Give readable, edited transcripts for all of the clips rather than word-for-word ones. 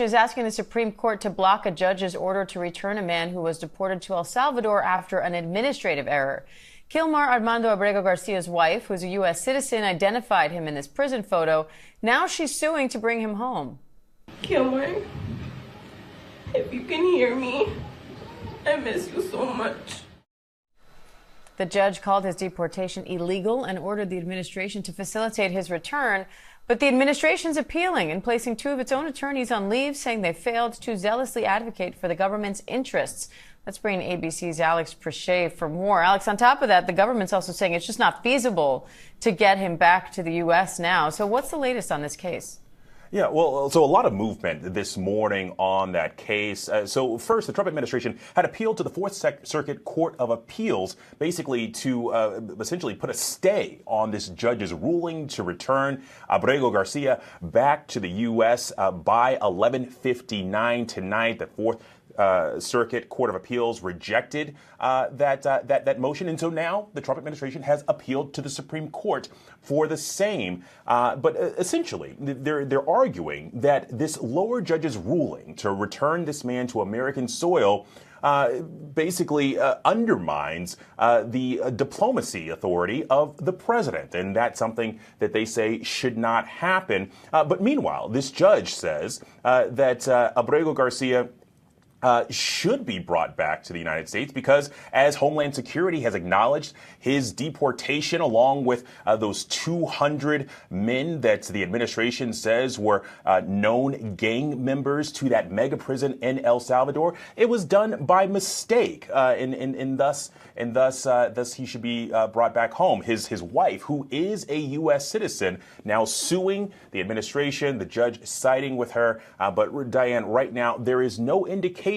Is asking the Supreme Court to block a judge's order to return a man who was deported to El Salvador after an administrative error. Kilmar Armando Abrego Garcia's wife, who's a U.S. citizen, identified him in this prison photo. Now she's suing to bring him home. Kilmar, if you can hear me, I miss you so much. The judge called his deportation illegal and ordered the administration to facilitate his return. But the administration's appealing and placing two of its own attorneys on leave, saying they failed to zealously advocate for the government's interests. Let's bring in ABC's Alex Prechet for more. Alex, on top of that, the government's also saying it's just not feasible to get him back to the U.S. now. So what's the latest on this case? Yeah, well, so a lot of movement this morning on that case. So first, the Trump administration had appealed to the Fourth Circuit Court of Appeals, basically to essentially put a stay on this judge's ruling to return Abrego Garcia back to the U.S. By 11:59 tonight. The Fourth Circuit Court of Appeals rejected that motion, and so now the Trump administration has appealed to the Supreme Court for the same. But essentially, they're arguing that this lower judge's ruling to return this man to American soil basically undermines the diplomacy authority of the president, and that's something that they say should not happen. But meanwhile, this judge says that Abrego Garcia should be brought back to the United States because, as Homeland Security has acknowledged, his deportation, along with those 200 men that the administration says were known gang members to that mega prison in El Salvador, it was done by mistake, and thus he should be brought back home. His wife, who is a U.S. citizen, now suing the administration, the judge siding with her. But Diane, right now there is no indication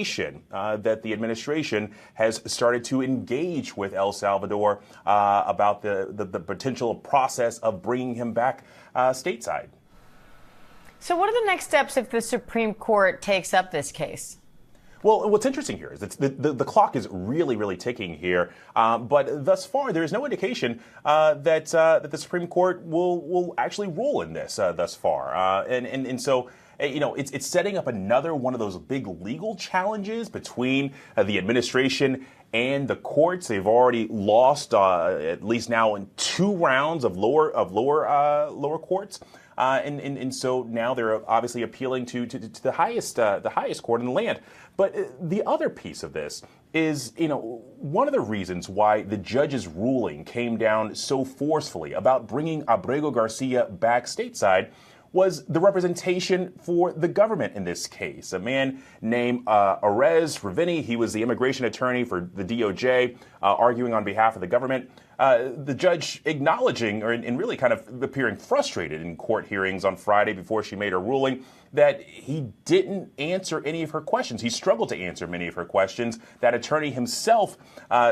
that the administration has started to engage with El Salvador about the potential process of bringing him back stateside. So what are the next steps if the Supreme Court takes up this case? Well, what's interesting here is that the clock is really ticking here, but thus far there is no indication that the Supreme Court will actually rule in this thus far, and so. You know, it's setting up another one of those big legal challenges between the administration and the courts. They've already lost, at least now, in 2 rounds of lower courts. And so now they're obviously appealing to the highest court in the land. But the other piece of this is, you know, one of the reasons why the judge's ruling came down so forcefully about bringing Abrego Garcia back stateside was the representation for the government in this case. A man named Arez Ravini, he was the immigration attorney for the DOJ, arguing on behalf of the government. The judge acknowledging, and really kind of appearing frustrated in court hearings on Friday before she made her ruling, that he didn't answer any of her questions. He struggled to answer many of her questions. That attorney himself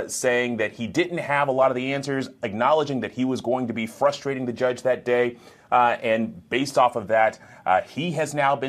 saying that he didn't have a lot of the answers, acknowledging that he was going to be frustrating the judge that day. And based off of that, he has now been